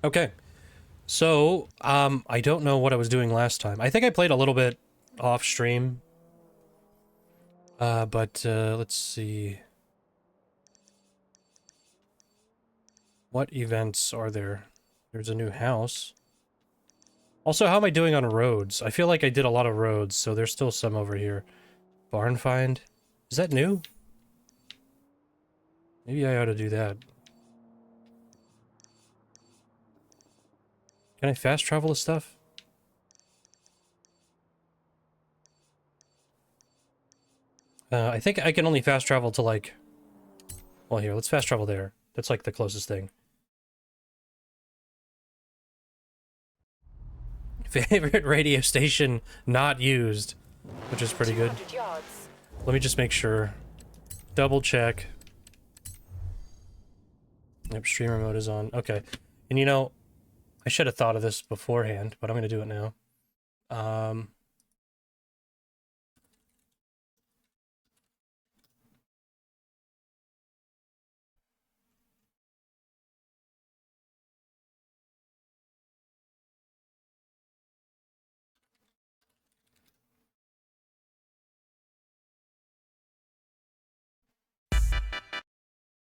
Okay, so, I don't know what I was doing last time. I think I played a little bit off stream. But let's see. What events are there? There's a new house. Also, how am I doing on roads? I feel like I did a lot of roads, so there's still some over here. Barn find? Is that new? Maybe I ought to do that. Can I fast travel this stuff? I think I can only fast travel to, like... Well, here, let's fast travel there. That's, like, the closest thing. Favorite radio station not used, which is pretty good. Let me just make sure. Double check. Yep, streamer mode is on. Okay. And you know, I should have thought of this beforehand, but I'm going to do it now.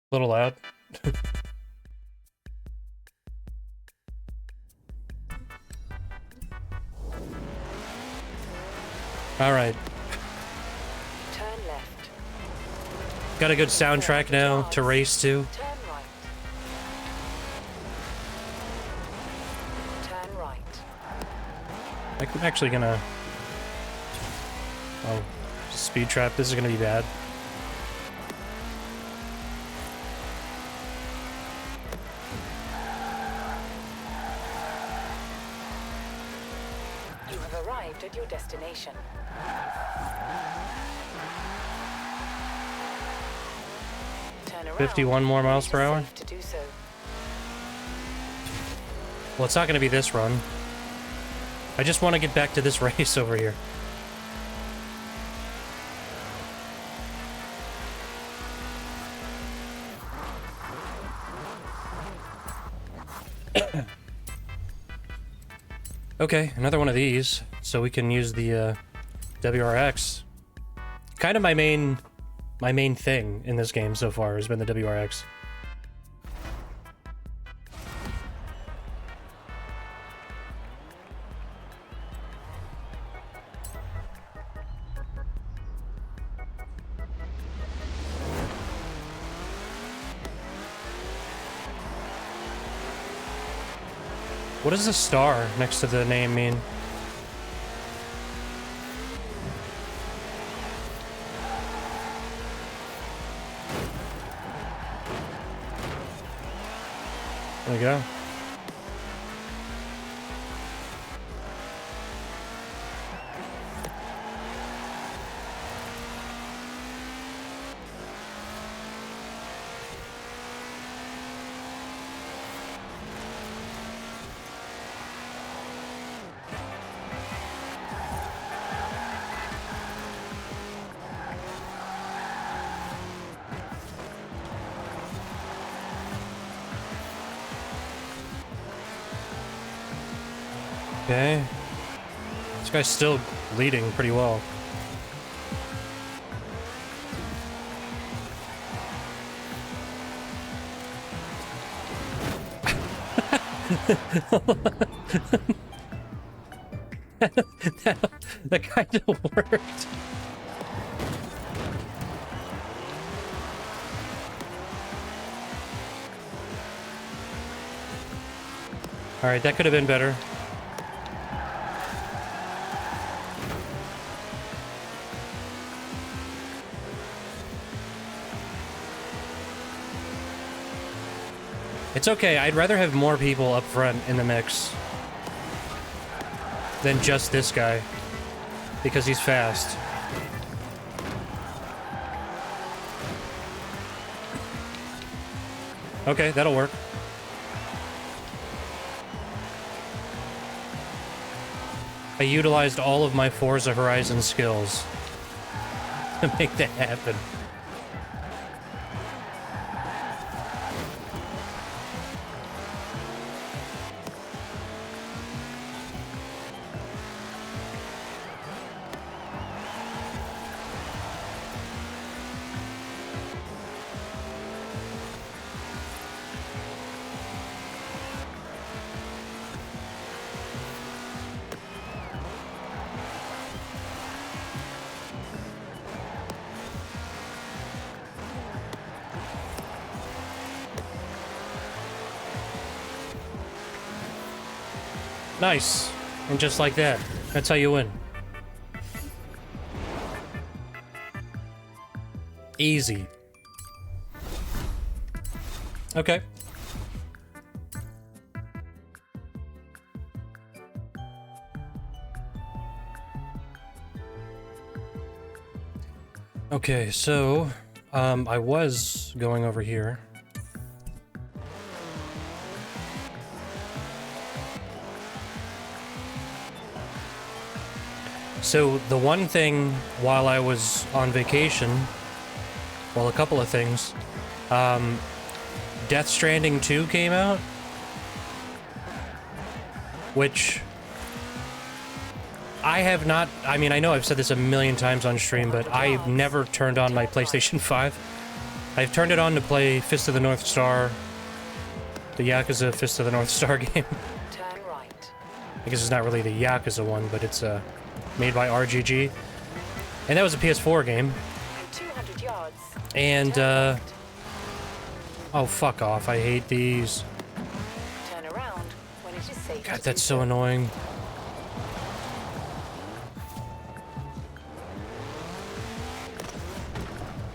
Little loud. All right. Turn left. Got a good soundtrack now to race to. Turn right. Turn right. I'm actually gonna... Oh, speed trap. This is gonna be bad. You have arrived at your destination. Turn around. 51 more miles per hour? Safe to do so. Well, it's not gonna be this run. I just want to get back to this race over here. Okay, another one of these, so we can use the WRX. Kind of my main thing in this game so far has been the WRX. What does the star next to the name mean? There we go. Okay. This guy's still leading pretty well. that kind of worked. All right, that could have been better. It's okay, I'd rather have more people up front in the mix than just this guy, because he's fast. Okay, that'll work. I utilized all of my Forza Horizon skills to make that happen. Nice. And just like that. That's how you win. Easy. Okay. Okay, so, I was going over here. So, the one thing while I was on vacation, well, a couple of things, Death Stranding 2 came out, which I have not, I mean, I know I've said this a million times on stream, but I've never turned on my PlayStation 5. I've turned it on to play Fist of the North Star, the Yakuza Fist of the North Star game. Turn right. I guess it's not really the Yakuza one, but it's made by RGG. And that was a PS4 game. 200 yards. And, oh, fuck off. I hate these. Turn around when it is safe. God, that's so annoying.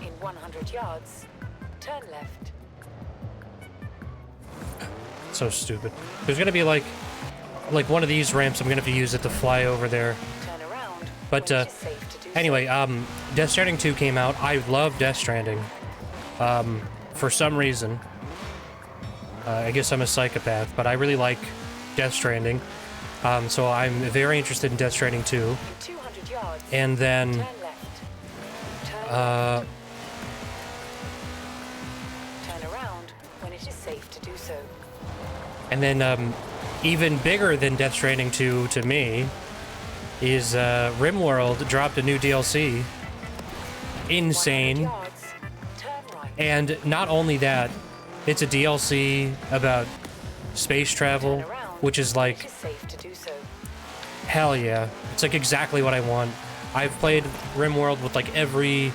In 100 yards, turn left. So stupid. There's gonna be like one of these ramps I'm gonna have to use it to fly over there. Turn around. But when it is safe to do anyway, Death Stranding 2 came out. I love Death Stranding. For some reason, I guess I'm a psychopath, but I really like Death Stranding. So I'm very interested in Death Stranding 2. In 200 yards. And then, Turn left. Turn around when it is safe to do so. and then, even bigger than Death Stranding 2 to me is RimWorld dropped a new DLC. 100 Insane. yards, turn right. And not only that, it's a DLC about space travel, Turn around which is when like, it is safe to do so. hell yeah. It's like exactly what I want. I've played RimWorld with like every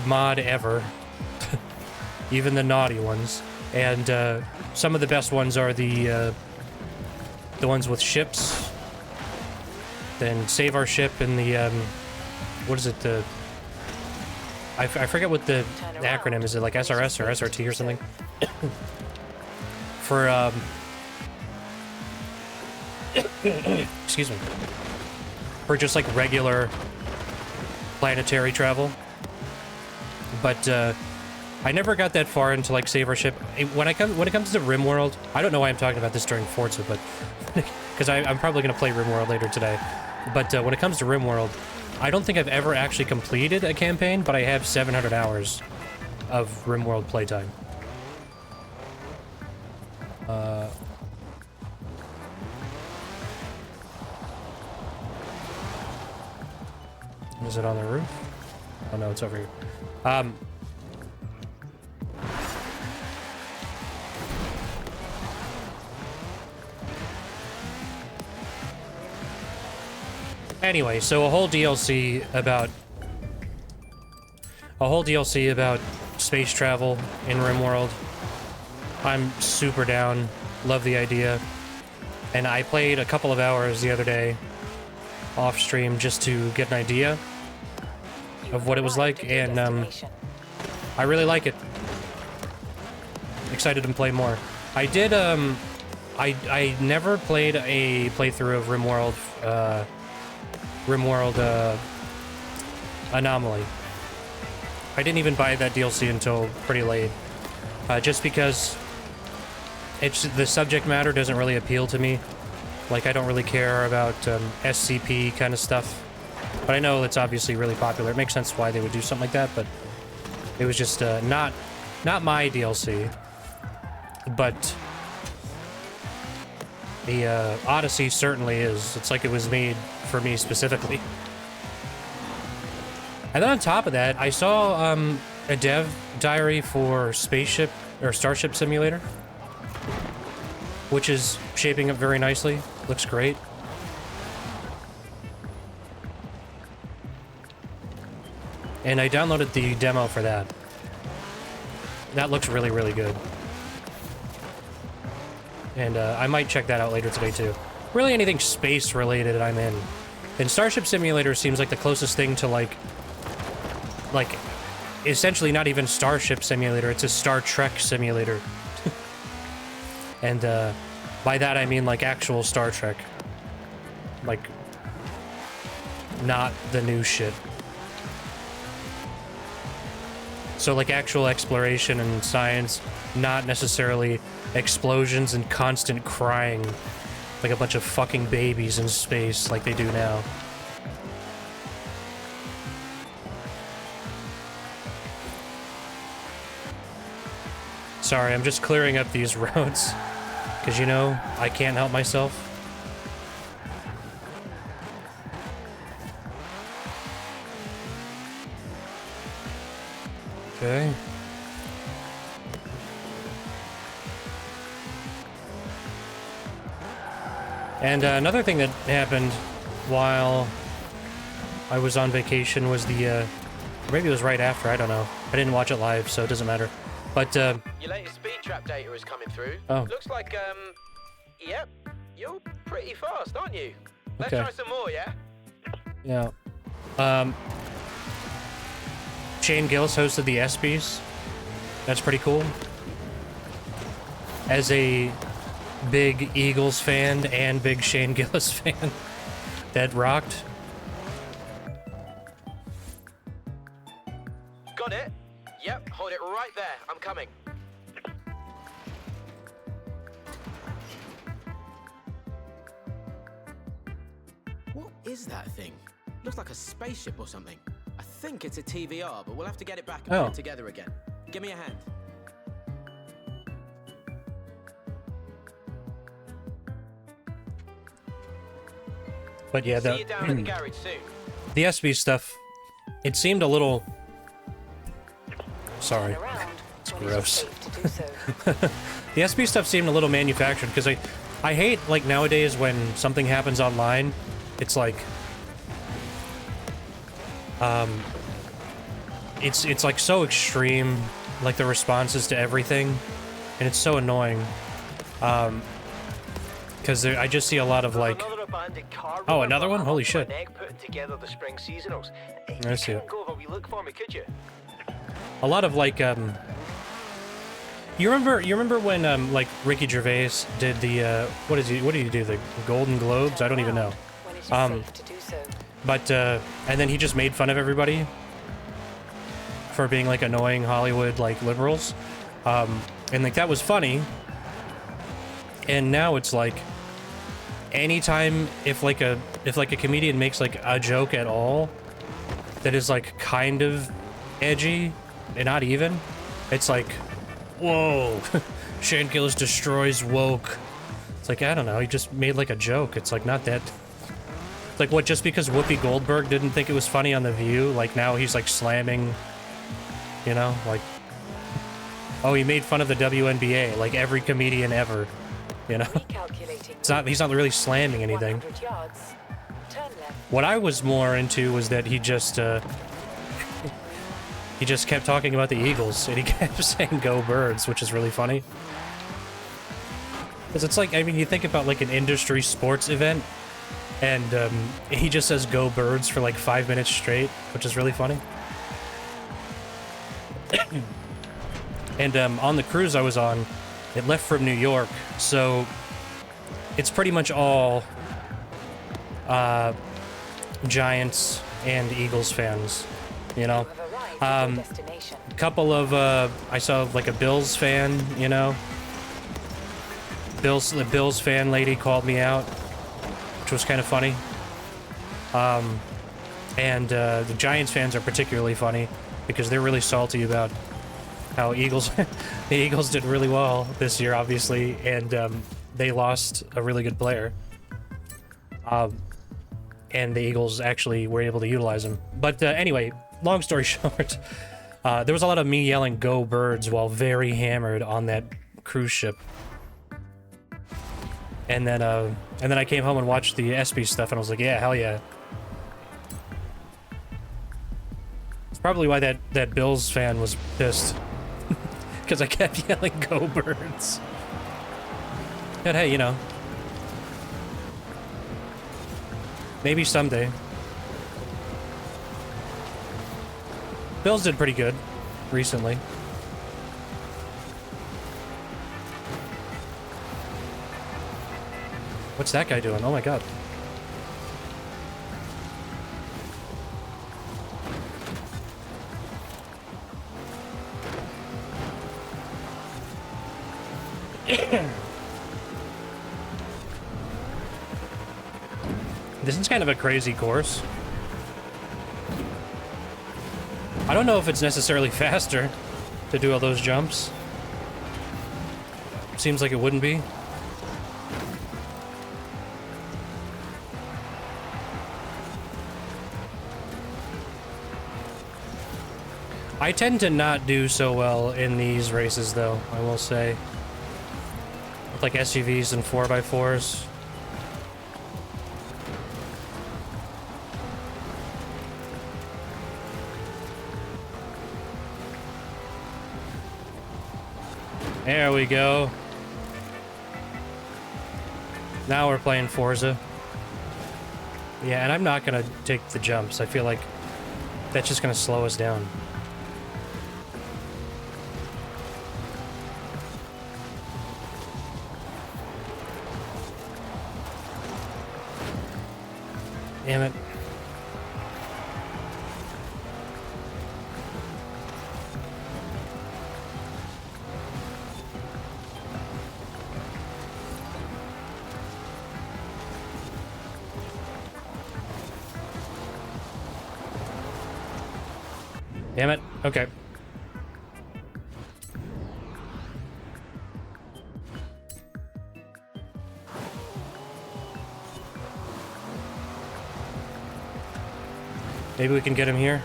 mod ever. Even the naughty ones. And some of the best ones are the ones with ships. Then Save Our Ship and the, what is it, the... I forget what the acronym is. It like SRS or SRT or something? For, excuse me. For just like regular planetary travel. But, I never got that far into like Save Our Ship. When it comes to RimWorld, I don't know why I'm talking about this during Forza, but because I'm probably going to play RimWorld later today. But when it comes to RimWorld, I don't think I've ever actually completed a campaign, but I have 700 hours of RimWorld playtime. Is it on the roof? Oh no, it's over here. Anyway, so a whole DLC about space travel in RimWorld. I'm super down. Love the idea. And I played a couple of hours the other day off stream just to get an idea of what it was like, and I really like it. Excited to play more. I did I never played a playthrough of RimWorld Anomaly. I didn't even buy that DLC until pretty late, just because the subject matter doesn't really appeal to me. Like, I don't really care about SCP kind of stuff, but I know it's obviously really popular. It makes sense why they would do something like that, but it was just not my DLC. But the Odyssey certainly is. It's like it was made for me specifically. And then on top of that, I saw a dev diary for Spaceship or Starship Simulator, which is shaping up very nicely. Looks great. And I downloaded the demo for that. That looks really, really good. and I might check that out later today too. Really anything space related I'm in. And Starship Simulator seems like the closest thing to like essentially not even Starship Simulator, it's a Star Trek simulator. And by that I mean like actual Star Trek. Like, not the new shit. So like actual exploration and science, not necessarily explosions and constant crying like a bunch of fucking babies in space like they do now. Sorry, I'm just clearing up these roads, because you know, I can't help myself. Okay. And another thing that happened while I was on vacation was the, maybe it was right after, I don't know. I didn't watch it live, so it doesn't matter. But, your latest speed trap data is coming through. Oh. Looks like, yep, you're pretty fast, aren't you? Let's Okay. try some more, yeah? Yeah. Shane Gillis hosted the ESPYs. That's pretty cool. As a big Eagles fan and big Shane Gillis fan, that rocked. Got it? Yep, hold it right there. I'm coming. What is that thing? Looks like a spaceship or something. I think it's a TVR, but we'll have to get it back and put it together again. Give me a hand. But yeah, See you down at the garage soon. the SB stuff, it seemed a little... Sorry. It's gross. The SB stuff seemed a little manufactured, because I hate, like, nowadays when something happens online, it's like... It's like so extreme, like the responses to everything, and it's so annoying. Because I just see a lot of like... Oh, another one? Holy shit. I see it. A lot of like, You remember when, like, Ricky Gervais did the, what did he do, the Golden Globes? I don't even know. But, and then he just made fun of everybody for being, like, annoying Hollywood, like, liberals. And, like, that was funny. And now it's, like, anytime if a comedian makes, like, a joke at all that is, like, kind of edgy and not even, it's like, whoa, Shane Gillis destroys woke. It's like, I don't know, he just made, like, a joke. It's, like, not that... Like, what, just because Whoopi Goldberg didn't think it was funny on The View, like, now he's, like, slamming, you know, like, oh, he made fun of the WNBA, like every comedian ever, you know? He's not really slamming anything. What I was more into was that he just kept talking about the Eagles, and he kept saying "Go Birds," which is really funny. Because it's like, I mean, you think about, like, an industry sports event, and he just says "Go Birds" for like 5 minutes straight, which is really funny. And on the cruise I was on, it left from New York, so it's pretty much all Giants and Eagles fans, you know? A couple of, I saw, like, a Bills fan, you know? The Bills fan lady called me out, which was kind of funny. And the Giants fans are particularly funny because they're really salty about how the Eagles did really well this year, obviously, and they lost a really good player. And the Eagles actually were able to utilize him. But anyway, long story short, there was a lot of me yelling "Go Birds" while very hammered on that cruise ship. And then I came home and watched the ESPY stuff, and I was like, yeah, hell yeah. It's probably why that Bills fan was pissed. Because I kept yelling "Go Birds." But hey, you know. Maybe someday. Bills did pretty good recently. What's that guy doing? Oh my god. This is kind of a crazy course. I don't know if it's necessarily faster to do all those jumps. Seems like it wouldn't be. I tend to not do so well in these races, though, I will say. With, like, SUVs and 4x4s. There we go. Now we're playing Forza. Yeah, and I'm not gonna take the jumps. I feel like that's just gonna slow us down. Damn it. Damn it. Okay. Maybe we can get him here.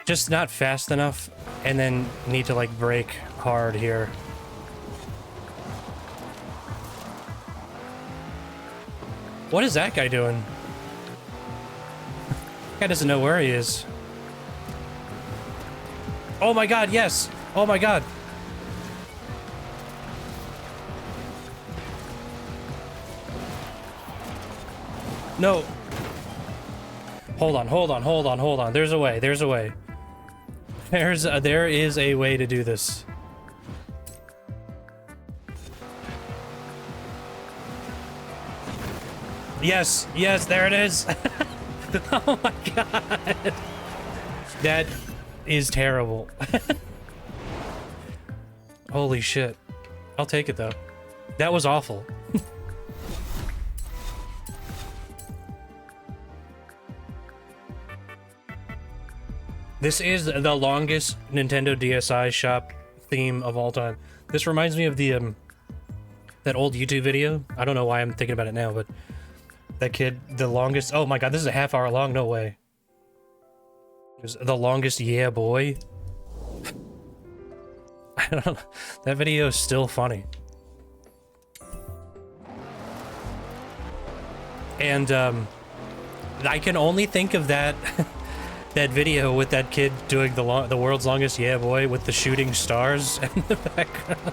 Just not fast enough, and then need to, like, brake hard here. What is that guy doing? Guy doesn't know where he is. Oh my god, yes! Oh my god! No! Hold on, hold on, hold on, hold on. There's a way, there's a way. There is a way to do this. Yes, yes, there it is. Oh my god. That is terrible. Holy shit. I'll take it though. That was awful. This is the longest Nintendo DSi shop theme of all time. This reminds me of the that old YouTube video. I don't know why I'm thinking about it now, but that kid, the longest... Oh my god, this is a half-hour long? No way. It was the longest yeah boy. I don't know. That video is still funny. And, I can only think of that... that video with that kid doing the world's longest yeah boy with the shooting stars in the background.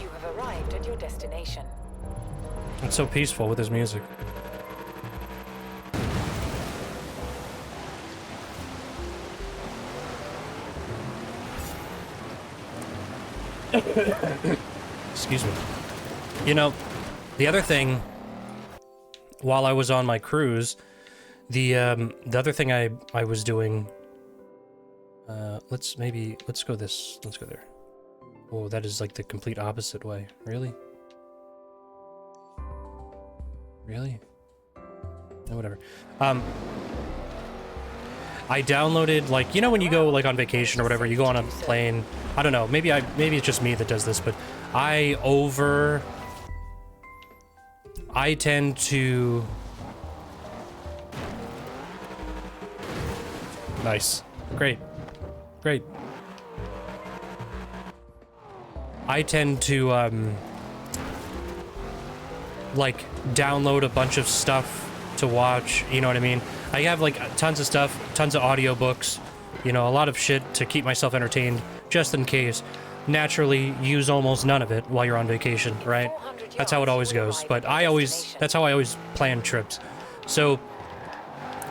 You have arrived at your destination. It's so peaceful with his music. Excuse me. You know, the other thing, while I was on my cruise, the other thing I was doing, let's go there. Oh, that is like the complete opposite way. Really? Really? No, whatever. I downloaded, like, you know when you go, like, on vacation or whatever, you go on a plane, I don't know, maybe it's just me that does this, but I tend to... Nice. Great. Great. I tend to, like, download a bunch of stuff to watch, you know what I mean? I have, like, tons of stuff, tons of audiobooks, you know, a lot of shit to keep myself entertained, just in case. Naturally, use almost none of it while you're on vacation, right? That's how it always goes. But that's how I always plan trips. So,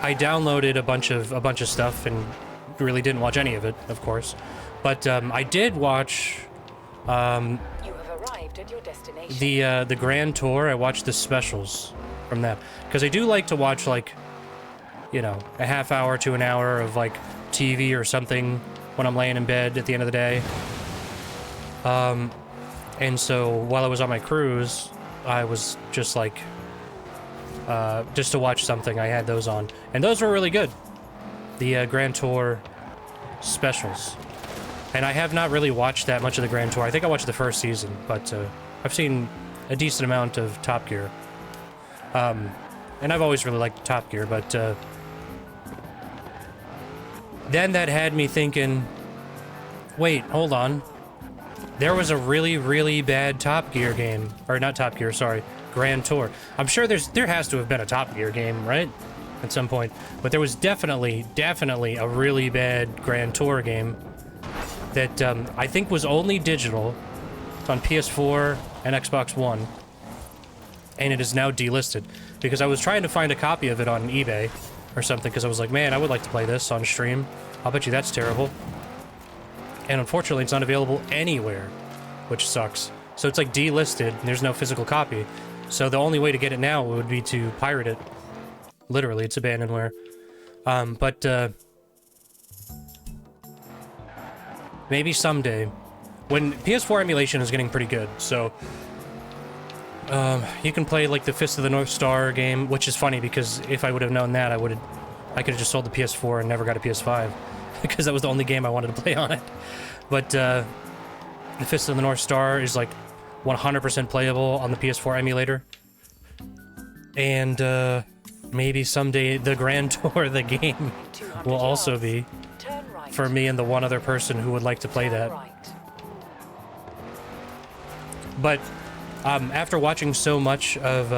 I downloaded a bunch of stuff and really didn't watch any of it, of course. But, I did watch, You have arrived at your destination. the Grand Tour. I watched the specials from that. Because I do like to watch, like, you know, a half hour to an hour of, like, TV or something when I'm laying in bed at the end of the day. And so while I was on my cruise, I was just like, just to watch something, I had those on. And those were really good. The Grand Tour specials. And I have not really watched that much of the Grand Tour. I think I watched the first season, but I've seen a decent amount of Top Gear. And I've always really liked Top Gear, but then that had me thinking, wait, hold on. There was a really, really bad Top Gear game. Or not Top Gear, sorry. Grand Tour. I'm sure there has to have been a Top Gear game, right? At some point. But there was definitely a really bad Grand Tour game that I think was only digital. It's on PS4 and Xbox One. And it is now delisted. Because I was trying to find a copy of it on eBay or something, because I was like, man, I would like to play this on stream. I'll bet you that's terrible. And unfortunately, it's not available anywhere, which sucks. So it's like delisted, and there's no physical copy. So the only way to get it now would be to pirate it. Literally, it's abandonware. But maybe someday, when PS4 emulation is getting pretty good, so you can play like the Fist of the North Star game, which is funny because if I would have known that, I could have just sold the PS4 and never got a PS5 because that was the only game I wanted to play on it. But the Fist of the North Star is like 100% playable on the PS4 emulator. And maybe someday the Grand Tour, the game, will also be for me and the one other person who would like to play that. But after watching so much of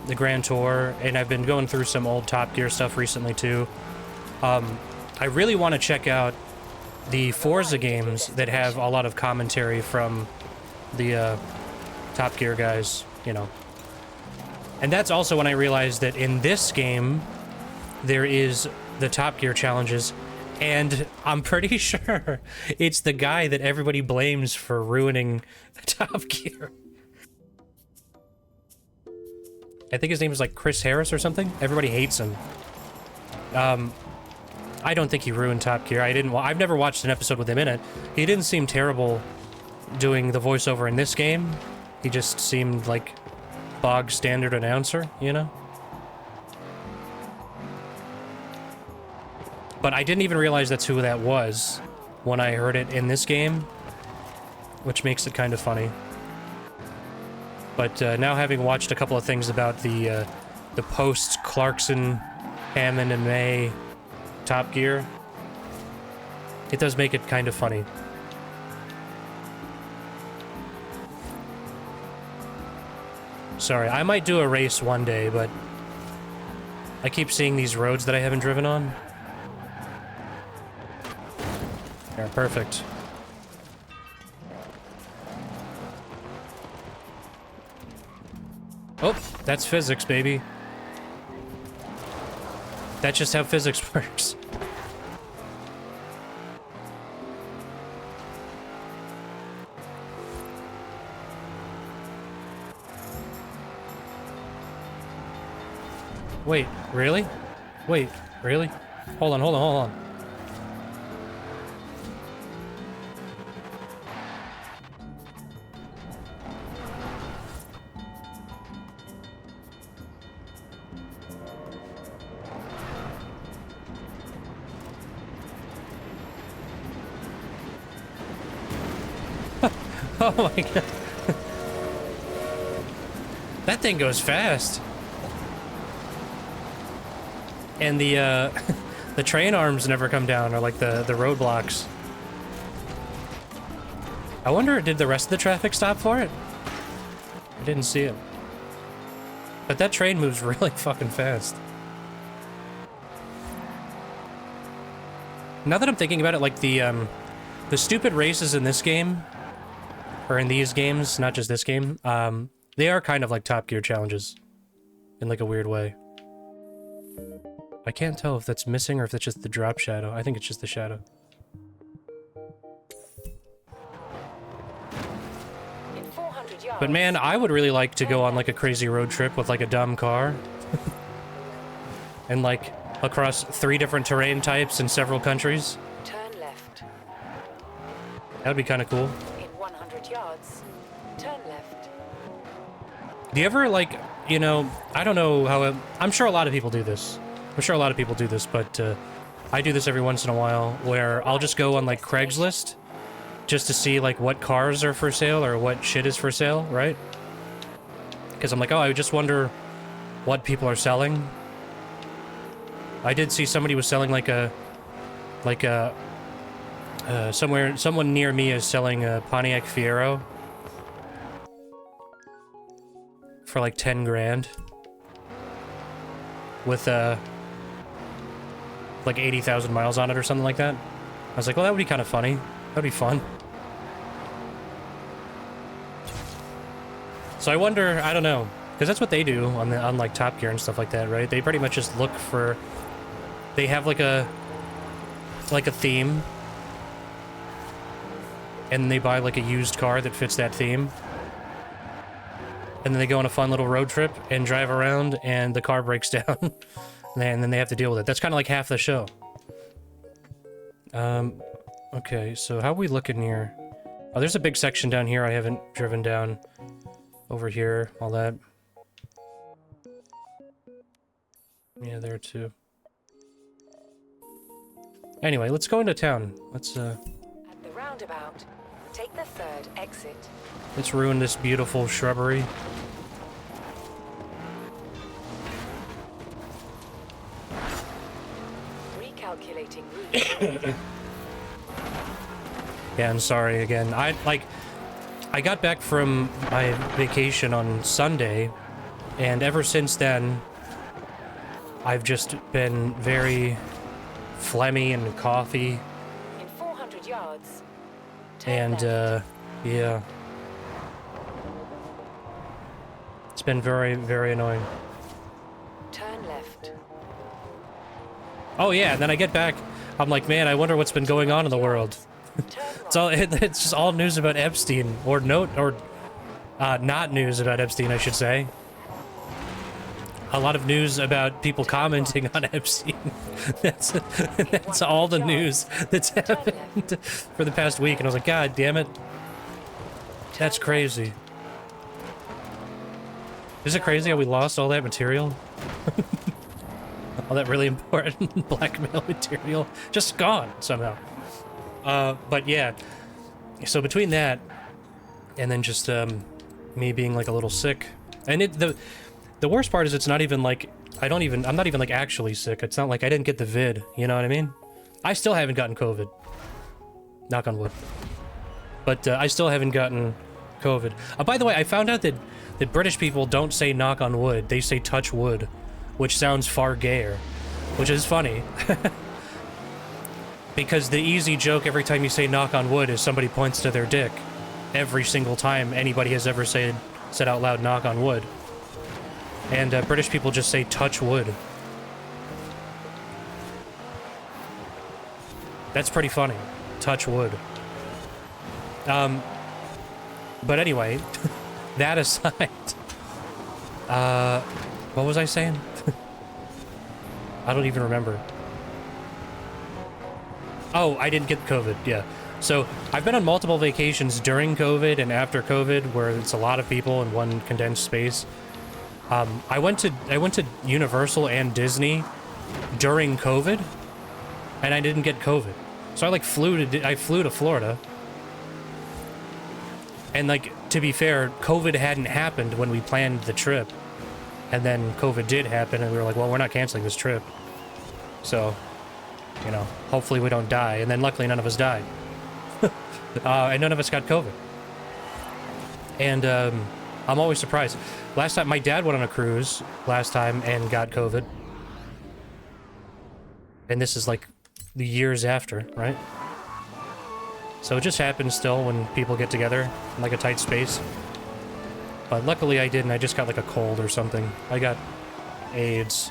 the Grand Tour, and I've been going through some old Top Gear stuff recently too, I really want to check out the Forza games that have a lot of commentary from the Top Gear guys, you know. And that's also when I realized that in this game, there is the Top Gear challenges, and I'm pretty sure it's the guy that everybody blames for ruining Top Gear. I think his name is like Chris Harris or something. Everybody hates him. I don't think he ruined Top Gear. I've never watched an episode with him in it. He didn't seem terrible doing the voiceover in this game. He just seemed like bog standard announcer, you know? But I didn't even realize that's who that was when I heard it in this game, which makes it kind of funny. But now having watched a couple of things about the post-Clarkson, Hammond, and May Top Gear, it does make it kind of funny. Sorry, I might do a race one day, but I keep seeing these roads that I haven't driven on. They're perfect. Oh, that's physics, baby. That's just how physics works. Wait, really? Wait, really? Hold on, hold on, hold on. Oh my god. That thing goes fast. And the the train arms never come down, or like the roadblocks. I wonder, did the rest of the traffic stop for it? I didn't see it. But that train moves really fucking fast. Now that I'm thinking about it, like the stupid races in this game, or in these games, not just this game, they are kind of like Top Gear challenges, in like a weird way. I can't tell if that's missing or if that's just the drop shadow. I think it's just the shadow. In 400 yards. But man, I would really like to go on like a crazy road trip with like a dumb car. And like across 3 different terrain types in several countries. Turn left. That would be kind of cool. In 100 yards. Turn left. Do you ever like, you know, I don't know how, I'm sure a lot of people do this. I'm sure a lot of people do this, but I do this every once in a while where I'll just go on like Craigslist just to see like what cars are for sale or what shit is for sale, right? Because I'm like, oh, I just wonder what people are selling. I did see somebody was selling someone near me is selling a Pontiac Fiero for like 10 grand with like 80,000 miles on it or something like that. I was like, well, that would be kind of funny. That'd be fun. So I wonder, I don't know, because that's what they do on like Top Gear and stuff like that, right? They pretty much just look for, they have like a theme, and they buy like a used car that fits that theme. And then they go on a fun little road trip and drive around, and the car breaks down. And then they have to deal with it. That's kind of like half the show. Okay, so how are we looking here? Oh, there's a big section down here I haven't driven down. Over here, all that. Yeah, there too. Anyway, let's go into town. Let's, At the roundabout, take the 3rd exit. let's ruin this beautiful shrubbery. Recalculating route. Yeah, I'm sorry again. I got back from my vacation on Sunday, and ever since then, I've just been very phlegmy and coughy. In 400 yards. Turn And, left. yeah. It's been very, very annoying. Turn left. Oh yeah, and then I get back, I'm like, man, I wonder what's been going on in the world. Turn It's just all news about Epstein, or not news about Epstein, I should say. A lot of news about people commenting on Epstein. That's all the news that's happened for the past week, and I was like, God damn it. That's crazy. Is it crazy how we lost all that material? All that really important blackmail material just gone somehow. But yeah, so between that and then just me being like a little sick, and the worst part is it's not even like I'm not even like actually sick. It's not like I didn't get the vid, you know what I mean? I still haven't gotten COVID. Knock on wood. But I still haven't gotten COVID. By the way, I found out that British people don't say knock on wood, they say touch wood, which sounds far gayer, which is funny. Because the easy joke every time you say knock on wood is somebody points to their dick. Every single time anybody has ever said out loud knock on wood. And British people just say touch wood. That's pretty funny. Touch wood. But anyway, that aside, what was I saying? I don't even remember. Oh, I didn't get COVID, yeah. So, I've been on multiple vacations during COVID and after COVID, where it's a lot of people in one condensed space. I went to Universal and Disney during COVID, and I didn't get COVID. So I flew to Florida. And to be fair, COVID hadn't happened when we planned the trip. And then COVID did happen, and we were like, well, we're not canceling this trip. So, you know, hopefully we don't die. And then luckily none of us died. And none of us got COVID. And I'm always surprised. Last time, my dad went on a cruise last time and got COVID. And this is like the years after, right? So it just happens still when people get together in like a tight space. But luckily I didn't. I just got like a cold or something. I got AIDS.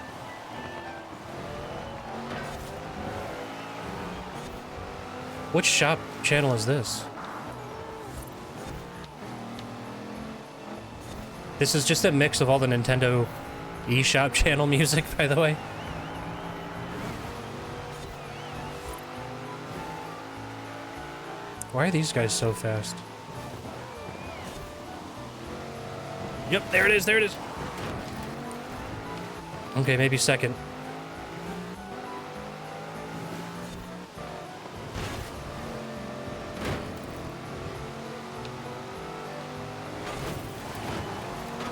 Which shop channel is this? This is just a mix of all the Nintendo eShop channel music, by the way. Why are these guys so fast? Yep, there it is, there it is. Okay, maybe second.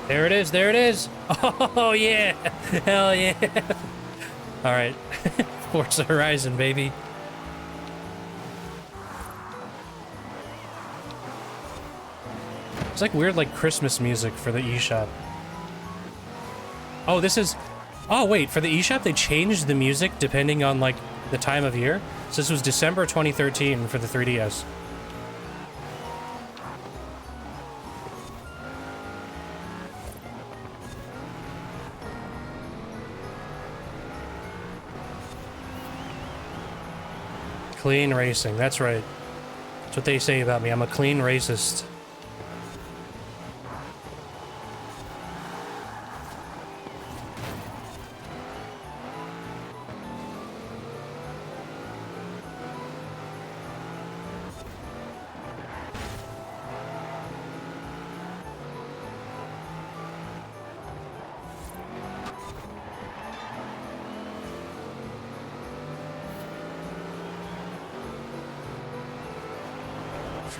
There it is, there it is. Oh, yeah. Hell yeah. All right. Forza Horizon, baby. It's like weird, like Christmas music for the eShop. Oh, this is... Oh, wait, for the eShop, they changed the music depending on, like, the time of year. So this was December 2013 for the 3DS. Clean racing, that's right. That's what they say about me. I'm a clean racist.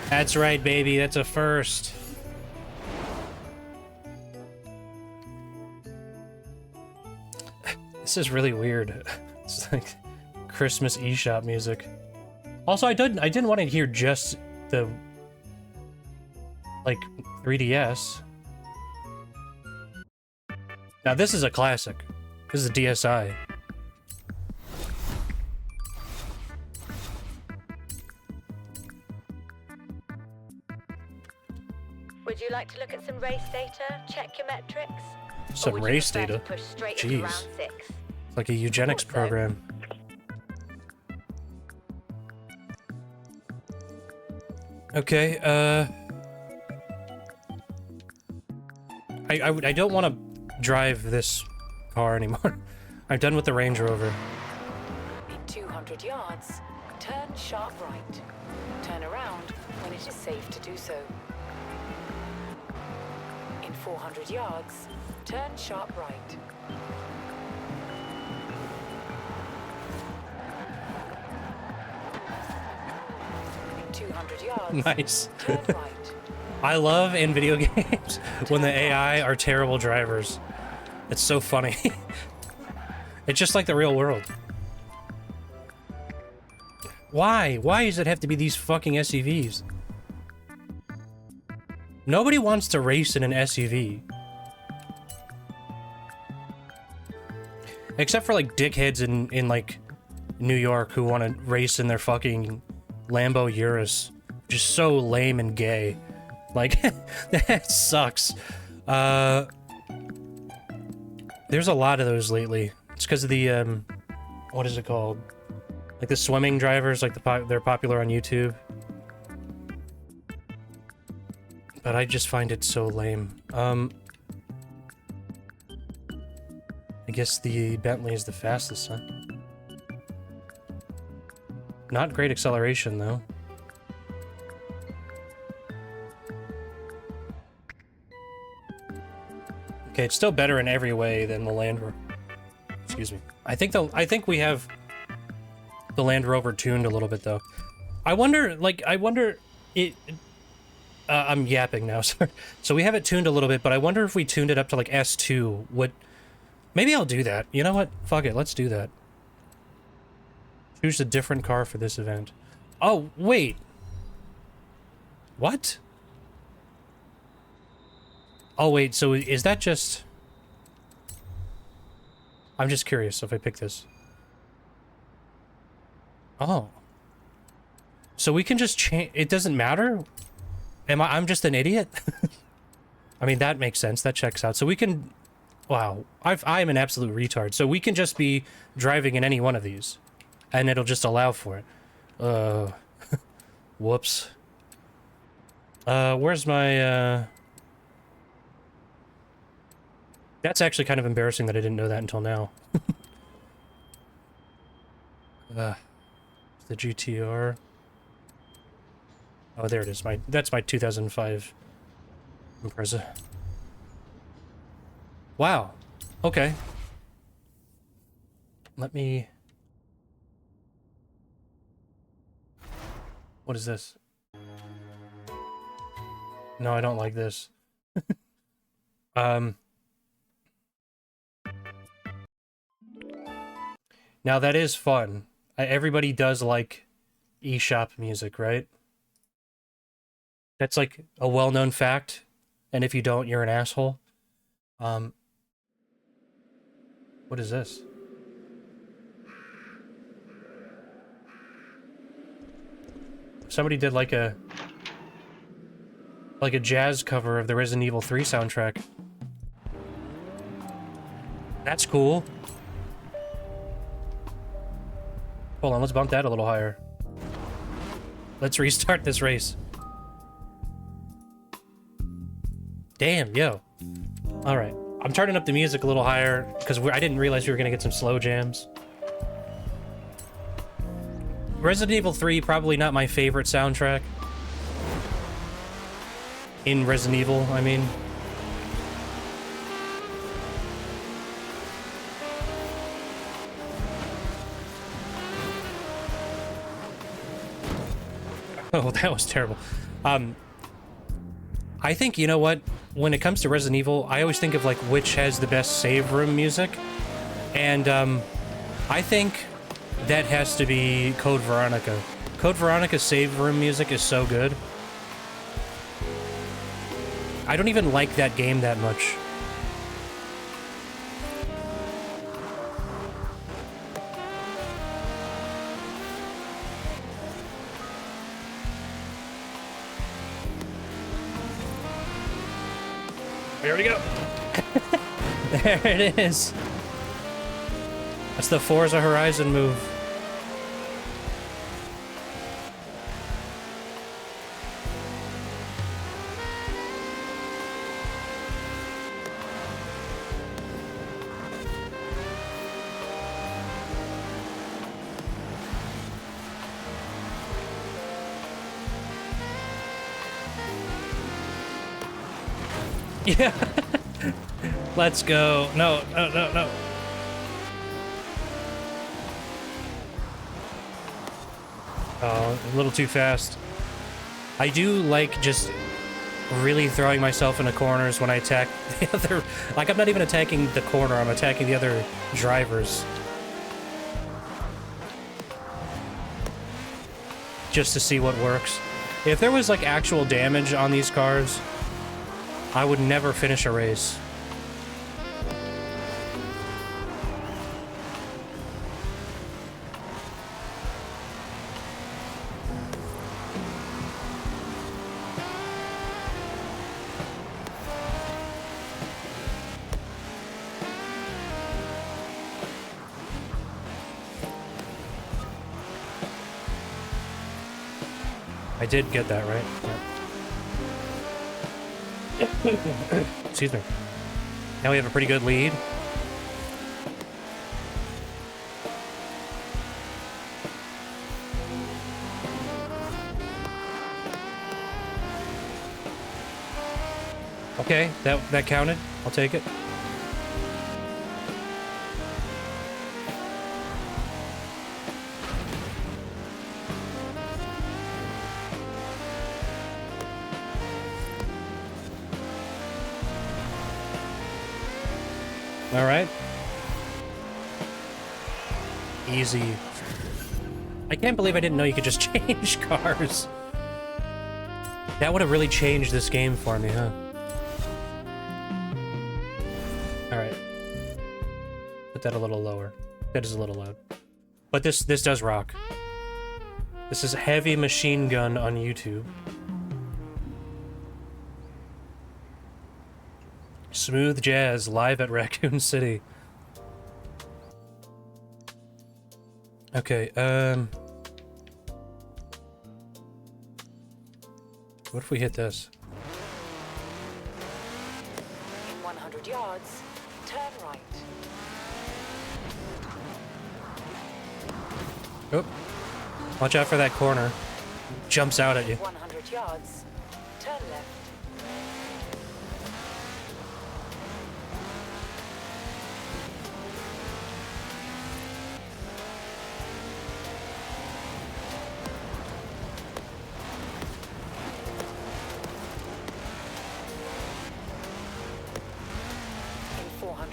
That's right, baby. That's a first. This is really weird. It's like Christmas eShop music. Also, I didn't want to hear just the like 3DS. Now this is a classic. This is a DSi. Would you like to look at some race data? Check your metrics? Some race data? Jeez. It's like a eugenics program. Okay, I don't want to drive this car anymore. I'm done with the Range Rover. In 200 yards, turn sharp right. Turn around when it is safe to do so. In 400 yards, turn sharp right. In 200 yards, Nice. turn right. I love in video games when the AI are terrible drivers. It's so funny. It's just like the real world. Why? Why does it have to be these fucking SUVs? Nobody wants to race in an SUV. Except for like dickheads in like New York who want to race in their fucking Lambo Urus. Just so lame and gay. Like, that sucks. There's a lot of those lately. It's because of the, what is it called? Like the swimming drivers, like they're popular on YouTube. But I just find it so lame. I guess the Bentley is the fastest, huh? Not great acceleration, though. Okay, it's still better in every way than the Land Rover. Excuse me. I think we have the Land Rover tuned a little bit, though. I wonder it... I'm yapping now, sorry. So we have it tuned a little bit, but I wonder if we tuned it up to, like, S2, would... Maybe I'll do that. You know what? Fuck it, let's do that. Choose a different car for this event. Oh, wait! What? Oh, wait, so is that just... I'm just curious if I pick this. Oh. So we can just change... It doesn't matter? I'm just an idiot? I mean, that makes sense. That checks out. So we can... Wow. I'm an absolute retard. So we can just be driving in any one of these. And it'll just allow for it. Whoops. Where's my, That's actually kind of embarrassing that I didn't know that until now. The GTR. Oh, there it is. That's my 2005 Impreza. Wow. Okay. Let me... What is this? No, I don't like this. Now that is fun. Everybody does like eShop music, right? That's like a well-known fact. And if you don't, you're an asshole. What is this? Somebody did like a jazz cover of the Resident Evil 3 soundtrack. That's cool. Hold on, let's bump that a little higher. Let's restart this race. Damn, yo. Alright. I'm turning up the music a little higher, because I didn't realize we were going to get some slow jams. Resident Evil 3, probably not my favorite soundtrack. In Resident Evil, I mean. Oh, that was terrible. I think, you know what? When it comes to Resident Evil, I always think of, like, which has the best save room music. And, I think that has to be Code Veronica. Code Veronica's save room music is so good. I don't even like that game that much. Here we go. There it is. That's the Forza Horizon move. Yeah. Let's go. No, no, no, no. Oh, a little too fast. I do like just really throwing myself into corners when I attack the other... Like, I'm not even attacking the corner, I'm attacking the other drivers. Just to see what works. If there was, like, actual damage on these cars, I would never finish a race. I did get that right. Yeah. Excuse me. Now we have a pretty good lead. Okay, that counted. I'll take it. All right. Easy. I can't believe I didn't know you could just change cars. That would have really changed this game for me, huh? Put that a little lower. That is a little loud. But this does rock. This is Heavy Machine Gun on YouTube. Smooth Jazz live at Raccoon City. Okay, what if we hit this? In 100 yards, turn right. Oh, watch out for that corner. Jumps out at you. 100 yards, turn left.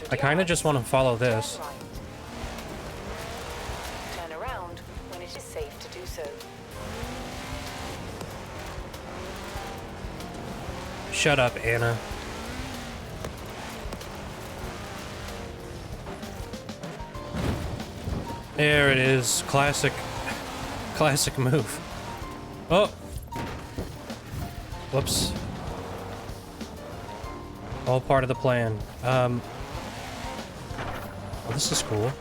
I kind of just want to follow this. Turn around when it is safe to do so. Shut up, Anna. There it is. Classic move. Oh! Whoops. All part of the plan. Well, this is cool.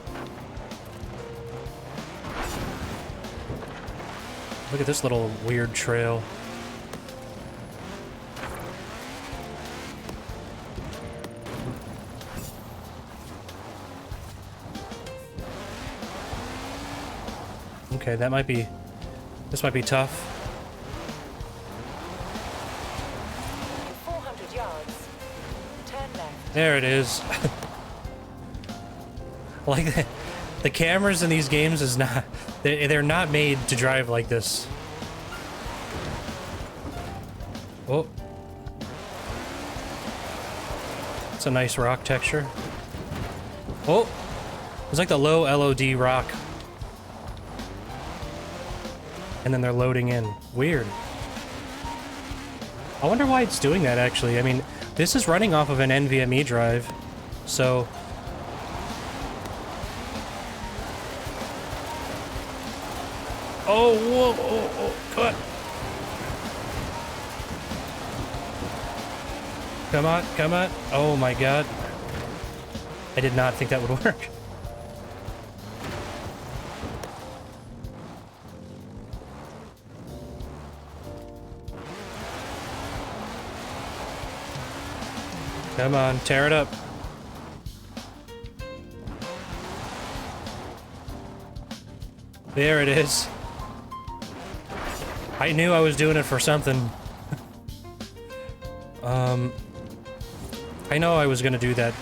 Look at this little weird trail. Okay, that might be... This might be tough. 400 yards. Turn left. There it is. Like, the cameras in these games is not... They're not made to drive like this. Oh. It's a nice rock texture. Oh! It's like the low LOD rock. And then they're loading in. Weird. I wonder why it's doing that, actually. I mean, this is running off of an NVMe drive, so... Oh, whoa, oh, cut! Come on, come on. Oh my god. I did not think that would work. Come on, tear it up. There it is. I knew I was doing it for something. I know I was gonna do that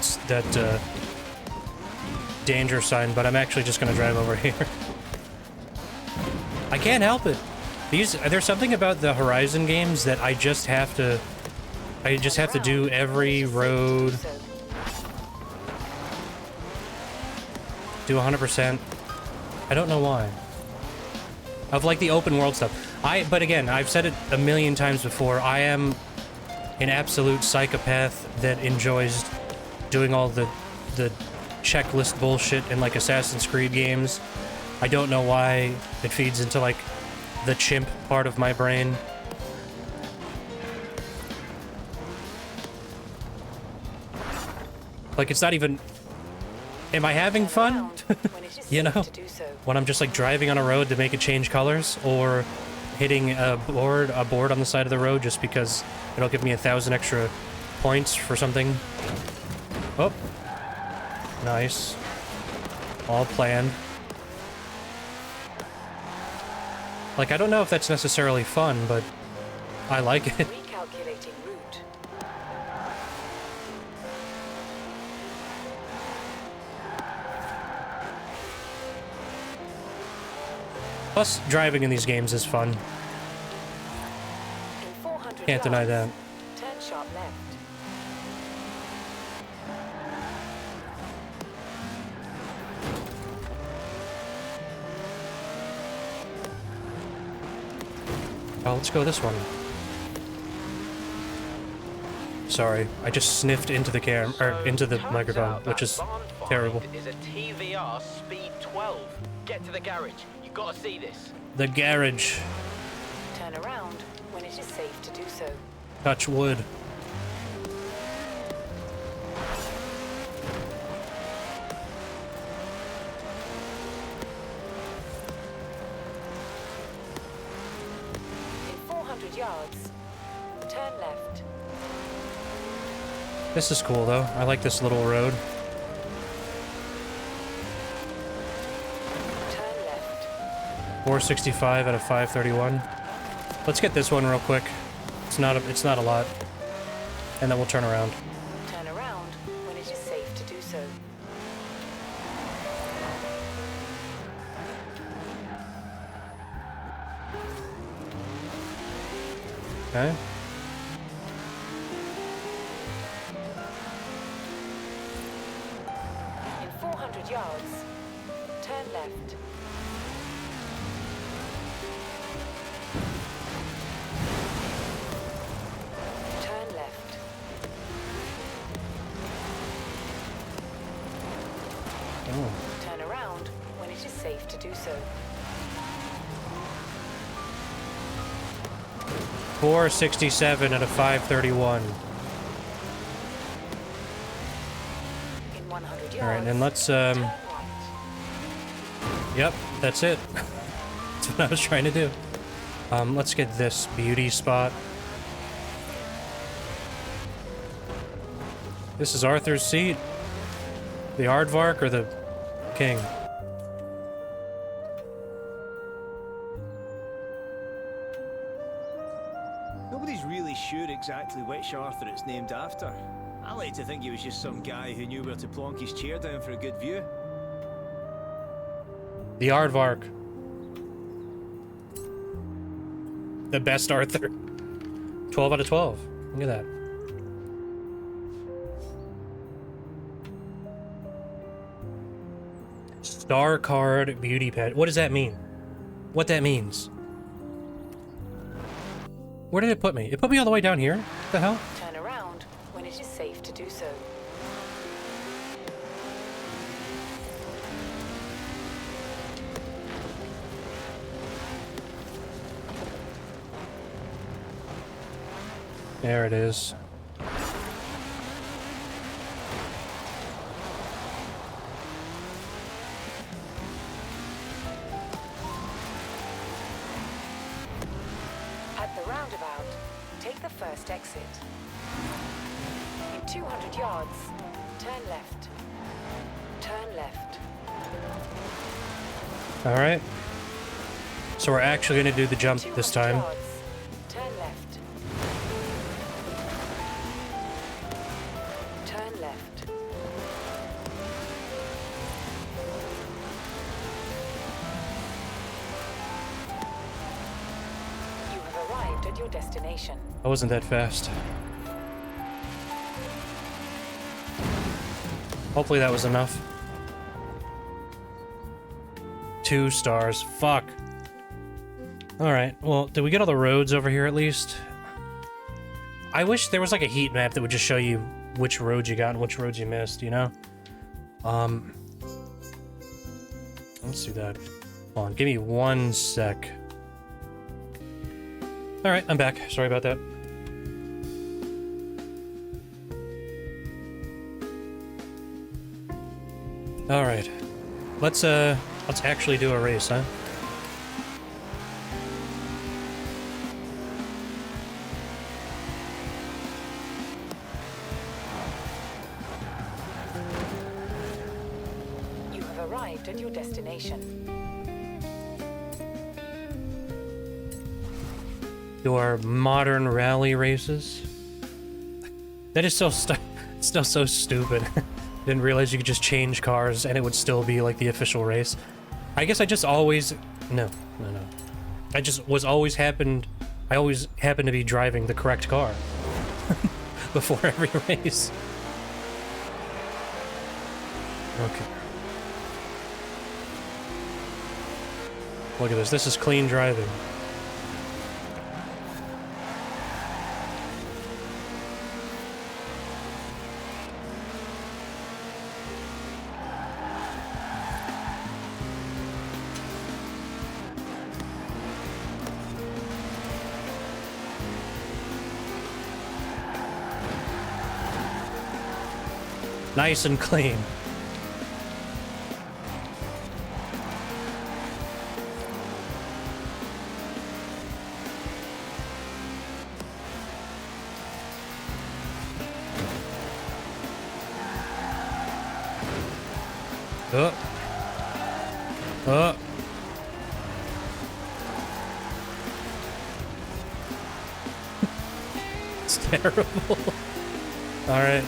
danger sign, but I'm actually just gonna drive over here. I can't help it. There's something about the Horizon games that I just have to do every road. Do 100%. I don't know why. Of like the open world stuff. But again, I've said it a million times before, I am an absolute psychopath that enjoys doing all the checklist bullshit in like Assassin's Creed games. I don't know why it feeds into like the chimp part of my brain. Like, it's not even... Am I having fun? You know? When I'm just, like, driving on a road to make it change colors, or hitting a board on the side of the road just because it'll give me 1,000 extra points for something. Oh. Nice. All planned. Like, I don't know if that's necessarily fun, but I like it. Recalculating route. Plus, driving in these games is fun. In 400 Can't deny that. Turn sharp left. Oh, let's go this one. Sorry, I just sniffed into the into the microphone, which is Terrible. is a TVR Speed 12. Get to the garage. You gotta see this. The garage. Turn around when it is safe to do so. Touch wood. In 400 yards, turn left. This is cool though. I like this little road. Turn left. 465 out of 531. Let's get this one real quick. It's not a lot. And then we'll turn around. Turn around when it is safe to do so. Okay. In 400 yards, turn left. Turn left. Oh. Turn around when it is safe to do so. 467 out of 531. In 100 yards. All right, and let's turn right. Yep, that's it. That's what I was trying to do. Let's get this beauty spot. This is Arthur's seat. The Aardvark or the king? Nobody's really sure exactly which Arthur it's named after. I like to think he was just some guy who knew where to plonk his chair down for a good view. The Aardvark. The best Arthur. 12 out of 12. Look at that. Star card beauty pet. What does that mean? What that means? Where did it put me? It put me all the way down here? What the hell? Turn around when it is safe to do so. There it is. At the roundabout, take the first exit. In 200 yards, turn left. Turn left. All right. So we're actually going to do the jump this 200 time. yards, turn left. Turn left. You have arrived at your destination. I wasn't that fast. Hopefully that was enough. 2 stars. Fuck. Alright, well, did we get all the roads over here at least? I wish there was like a heat map that would just show you which roads you got and which roads you missed, you know? Let's do that. Hold on, give me 1 sec. Alright, I'm back. Sorry about that. Alright. Let's actually do a race, huh? You have arrived at your destination. Your modern rally races. That is so still so stupid. Didn't realize you could just change cars and it would still be like the official race. I guess I just always no. I just was always happened. I always happened to be driving the correct car before every race. Okay. Look at this. This is clean driving. Nice and clean. It's terrible. All right.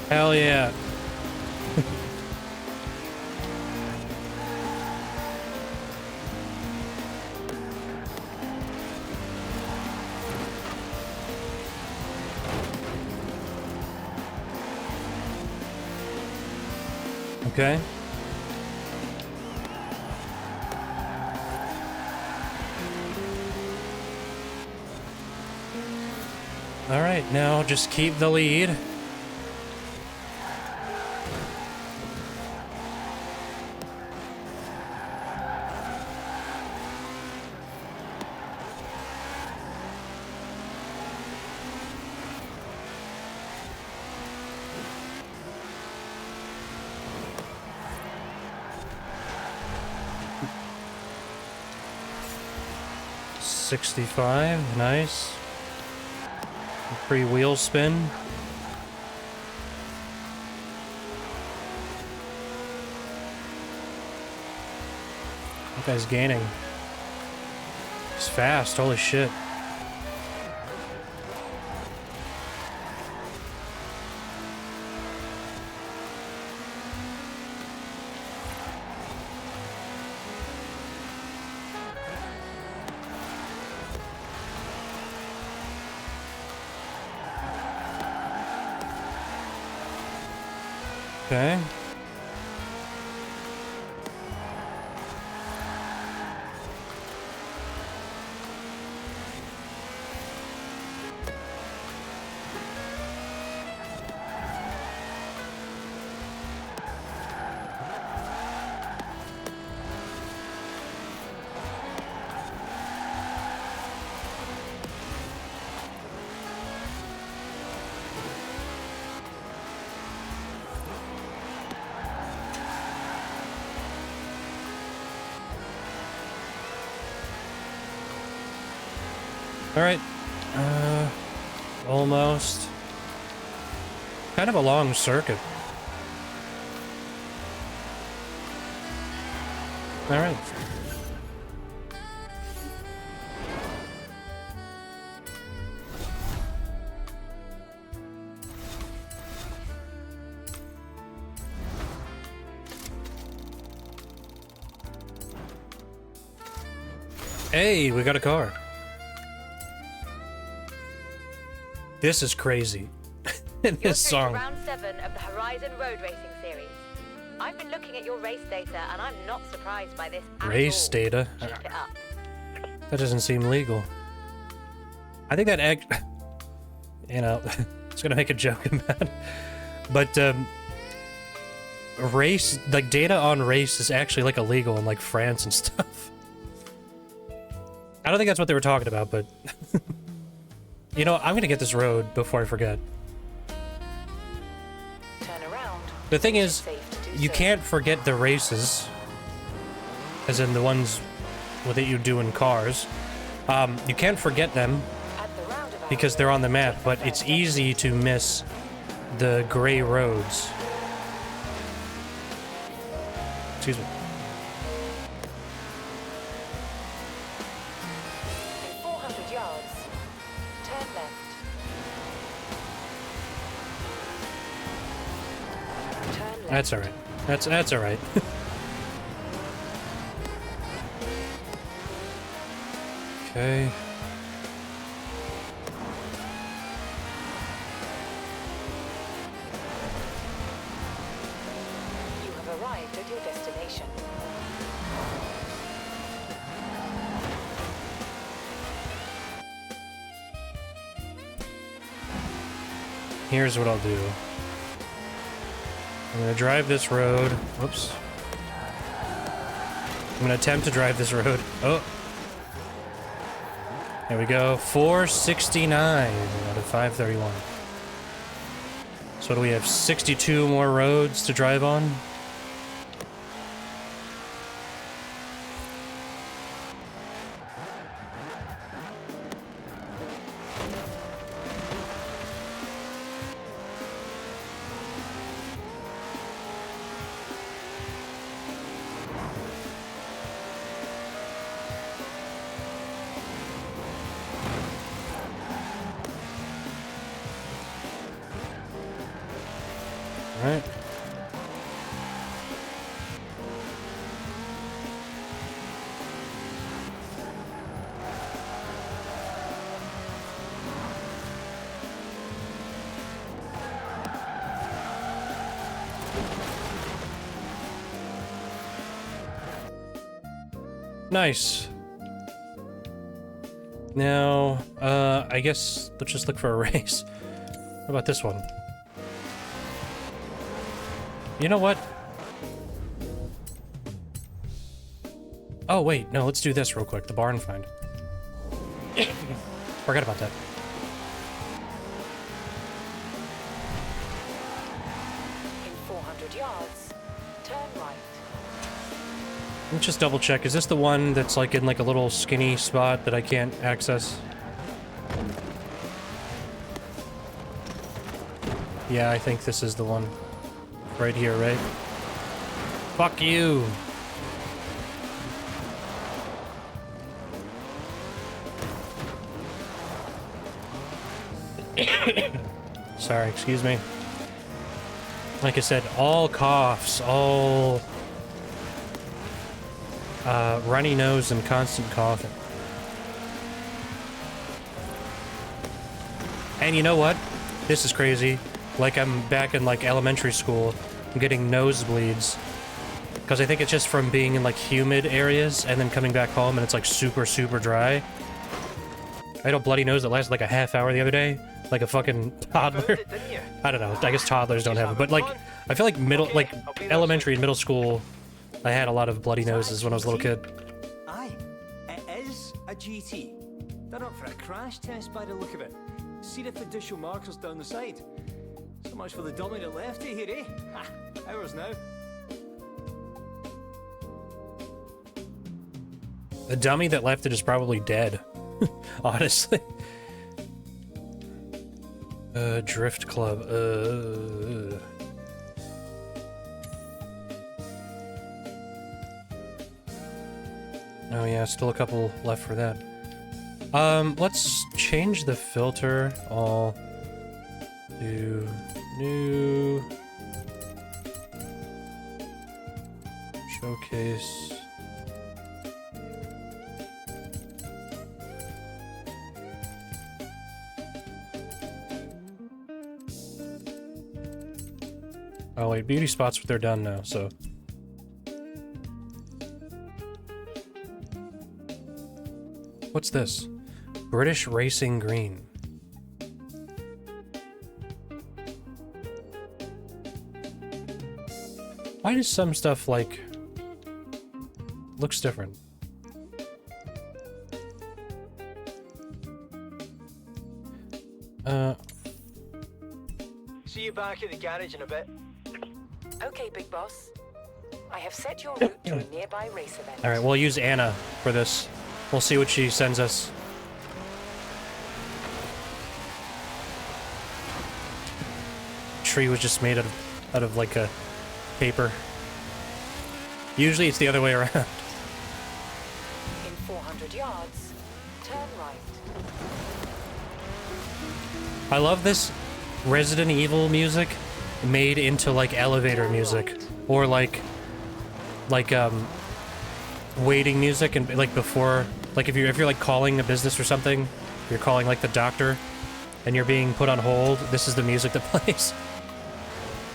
Hell yeah. Okay. All right, now just keep the lead. $65, nice. Free wheel spin. That guy's gaining. He's fast, holy shit. Okay. All right. Almost. Kind of a long circuit. All right. Hey, we got a car. This is crazy. In this song. Round 7 of the Horizon road racing series. I've been looking at your race data, and I'm not surprised by this at Race all. data? Keep it up. That doesn't seem legal. I think that you know, it's gonna make a joke about it. But race, like data on race is actually like illegal in like France and stuff. I don't think that's what they were talking about, but you know, I'm gonna get this road before I forget. Turn around. The thing is, Safe to do you so. can't forget the races, as in the ones that you do in cars. You can't forget them At the roundabout, because they're on the map, but it's easy to miss the gray roads. Excuse me. in 400 yards, turn left. Turn left. That's all right. That's all right. Okay. You here's what I'll do. I'm gonna drive this road. Whoops. I'm gonna attempt to drive this road. Oh. There we go. 469 out of 531. So do we have 62 more roads to drive on? Alright. Nice. Now, I guess let's just look for a race. How about this one? You know what? Oh, wait, no, let's do this real quick. The barn find. Forgot about that. In 400 yards, turn right. Let me just double check. Is this the one that's like in like a little skinny spot that I can't access? Yeah, I think this is the one. Right here, right? Fuck you! Sorry, excuse me. Like I said, all coughs, all runny nose and constant coughing. And you know what? This is crazy. Like I'm back in like elementary school. I'm getting nosebleeds. Because I think it's just from being in like humid areas and then coming back home and it's like super, super dry. I had a bloody nose that lasted like a half hour the other day. Like a fucking toddler. I don't know. I guess toddlers don't have it. But like, I feel like elementary and middle school, I had a lot of bloody noses when I was a little kid. Aye, it is a GT. They're up for a crash test by the look of it. See the fiducial markers down the side. So much for the dummy that left it here, eh? Ha! Ours now. The dummy that left it is probably dead. Honestly. Drift Club. Oh yeah, still a couple left for that. Let's change the filter all to new showcase. Oh wait, beauty spots, they're done now, so. What's this? British Racing Green. Why does some stuff, like, looks different? See you back at the garage in a bit. Okay, Big Boss. I have set your route to a nearby race event. Alright, we'll use Anna for this. We'll see what she sends us. Tree was just made out of like a paper. Usually it's the other way around. In 400 yards, turn right. I love this Resident Evil music made into like elevator music or like waiting music and like before, like if you're like calling a business or something, you're calling like the doctor and you're being put on hold, this is the music that plays.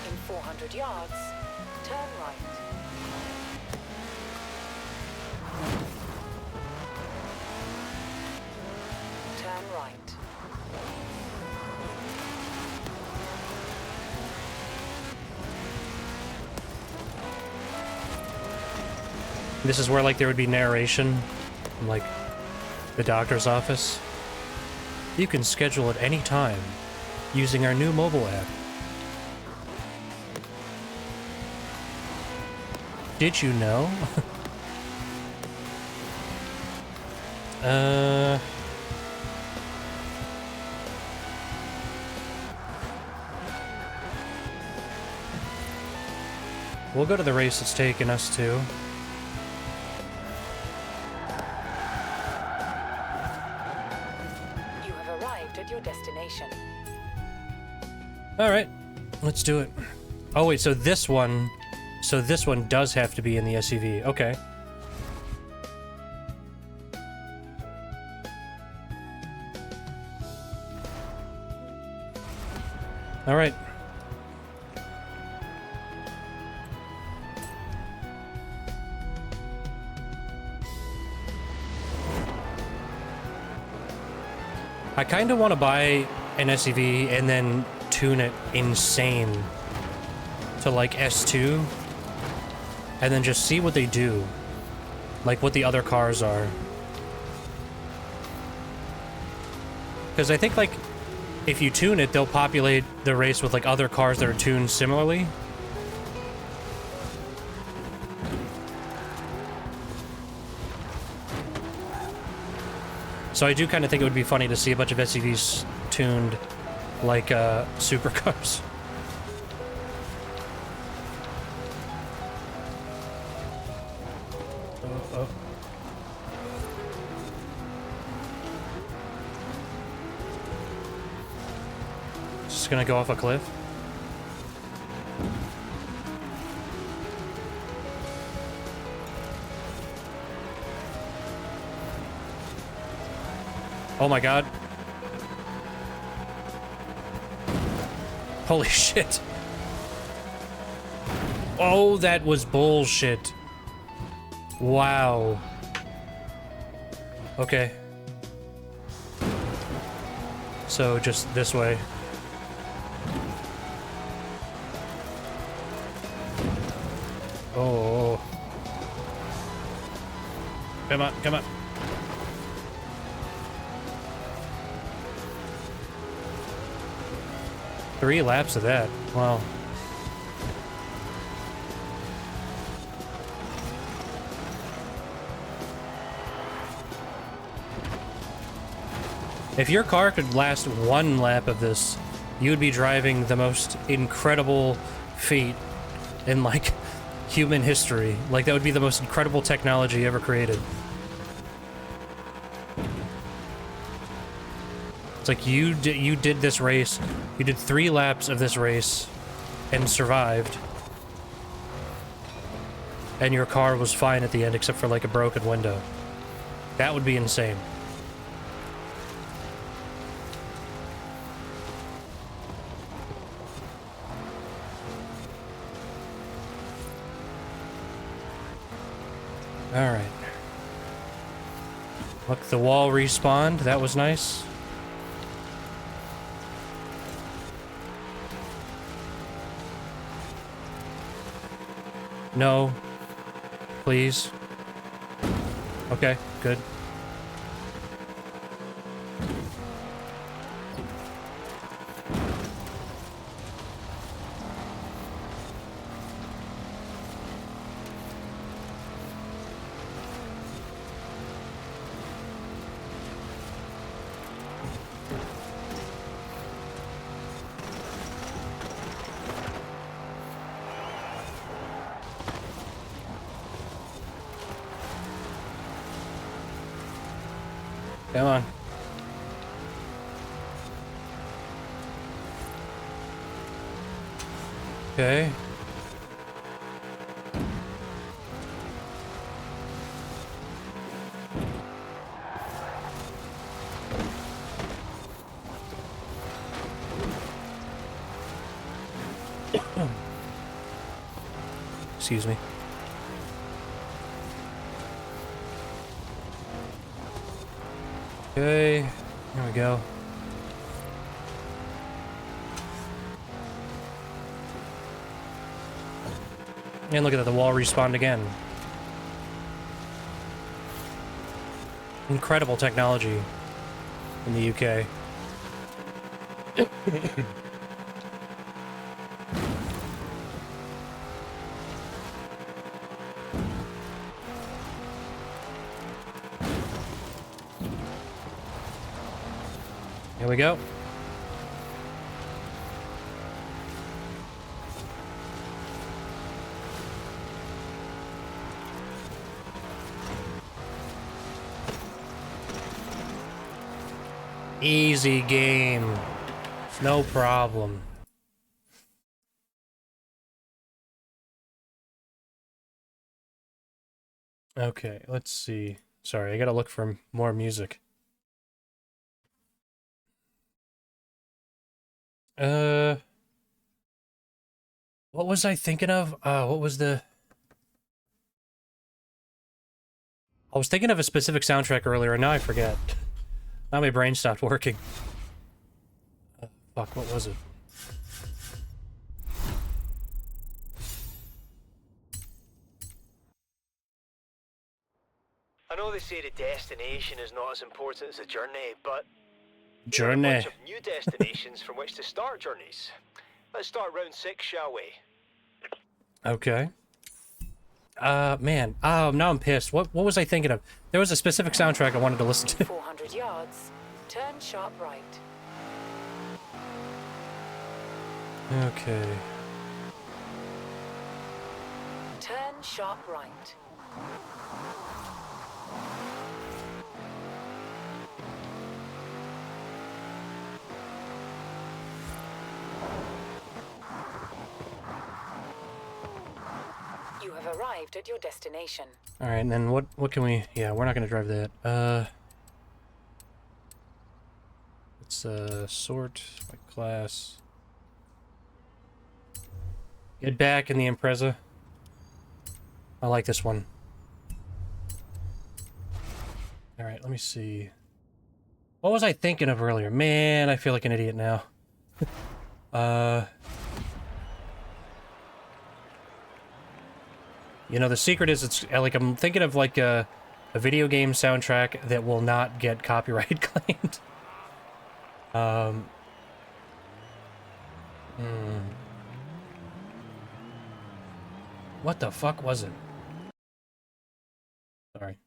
In 400 yards, turn right. Turn right. This is where, like, there would be narration from, like, the doctor's office. You can schedule at any time using our new mobile app. Did you know? We'll go to the race it's taking us to. You have arrived at your destination. All right, let's do it. Oh wait, so this one does have to be in the SUV. Okay. All right. I kind of want to buy an SUV and then tune it insane to like S2 and then just see what they do, like what the other cars are. Because I think like if you tune it, they'll populate the race with like other cars that are tuned similarly. So I do kind of think it would be funny to see a bunch of SUVs tuned like supercars. Oh. Just gonna go off a cliff. Oh my god. Holy shit. Oh, that was bullshit. Wow. Okay. So just this way. Oh. Come on, come on. Three laps of that. Wow. If your car could last one lap of this, you would be driving the most incredible feat in, like, human history. Like, that would be the most incredible technology ever created. It's like you did this race, you did 3 laps of this race and survived. And your car was fine at the end except for like a broken window. That would be insane. All right. Look, the wall respawned. That was nice. No. Please. Okay, good. Come on. Okay. Excuse me. Okay, here we go. And look at that, the wall respawned again. Incredible technology in the UK. Here we go. Easy game. No problem. Okay, let's see. Sorry, I gotta look for more music. What was I thinking of? What was the... I was thinking of a specific soundtrack earlier, and now I forget. Now my brain stopped working. Fuck, what was it? I know they say the destination is not as important as the journey, but there are a Journey. bunch of new destinations from which to start journeys. Let's start round 6, shall we? Okay. Man. Oh, now I'm pissed. What was I thinking of? There was a specific soundtrack I wanted to listen to. 400 yards. Turn sharp right. Okay. Turn sharp right. You have arrived at your destination. All right, and then what can we... Yeah, we're not going to drive that. Let's sort by class. Get back in the Impreza. I like this one. All right, let me see. What was I thinking of earlier? Man, I feel like an idiot now. You know, the secret is it's like I'm thinking of like a video game soundtrack that will not get copyright claimed. What the fuck was it? Sorry.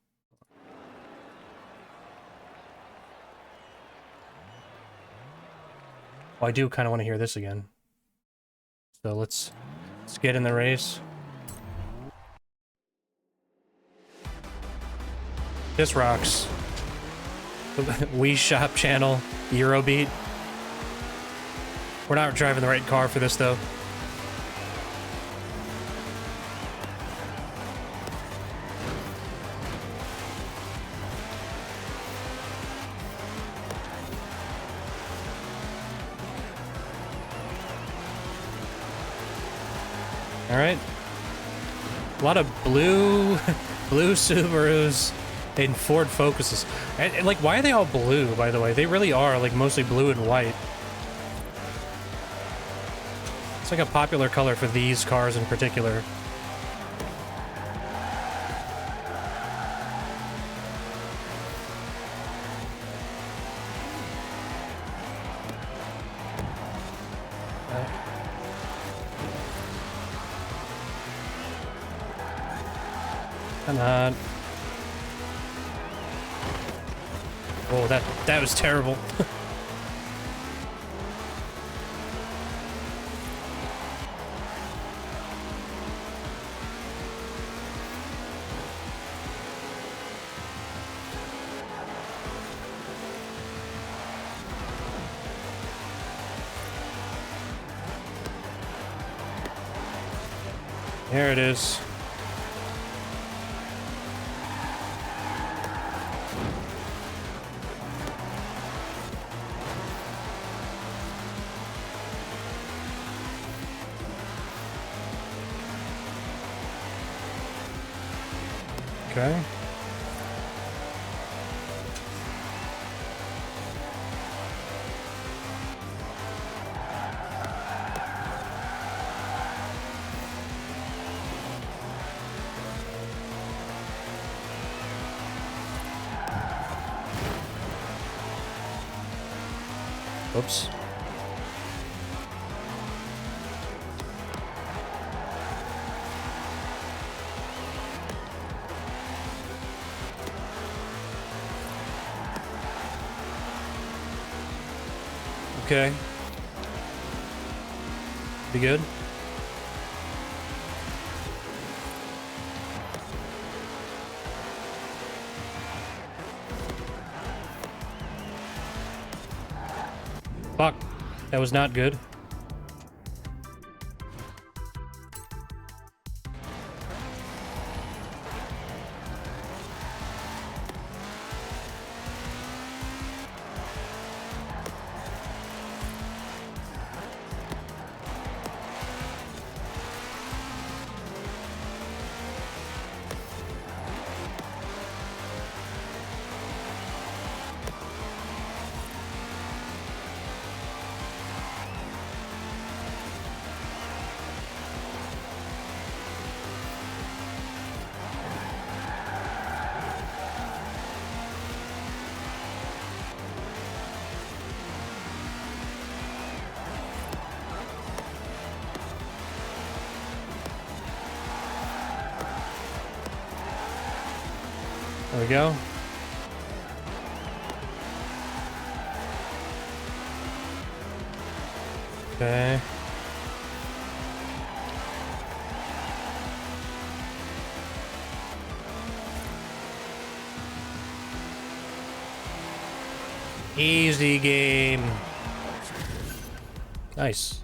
Well, I do kind of want to hear this again. So let's get in the race. This rocks. Wii Shop channel, Eurobeat. We're not driving the right car for this, though. All right. A lot of blue Subarus and Ford Focuses. And, like, why are they all blue, by the way? They really are, like, mostly blue and white. It's like a popular color for these cars in particular. Come on. Oh, that was terrible. There it is. Okay. Oops. Okay. Be good. Fuck. That was not good. There we go. Okay. Easy game. Nice.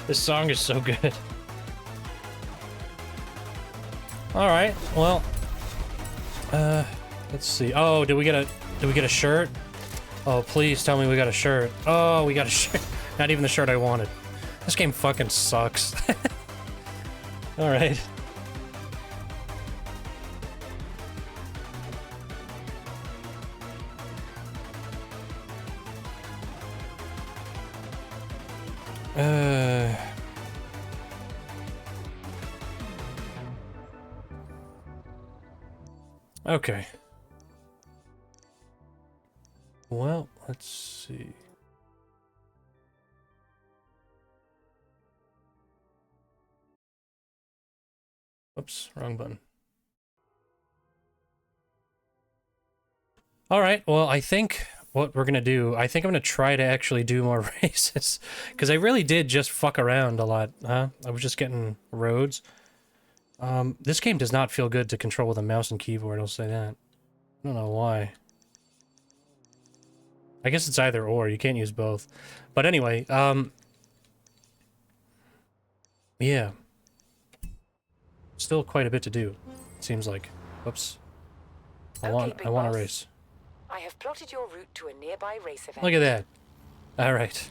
This song is so good. All right. Well, let's see. Oh, did we get a shirt? Oh, please tell me we got a shirt. Oh, we got a shirt. Not even the shirt I wanted. This game fucking sucks. All right. Okay. Well, let's see. Oops, wrong button. All right, well, I think what we're gonna do, I think I'm gonna try to actually do more races, because I really did just fuck around a lot, huh? I was just getting roads. This game does not feel good to control with a mouse and keyboard, I'll say that. I don't know why. I guess it's either or, you can't use both. But anyway, yeah. Still quite a bit to do, it seems like. Whoops. I want a race. I have plotted your route to a nearby race event. Look at that. Alright.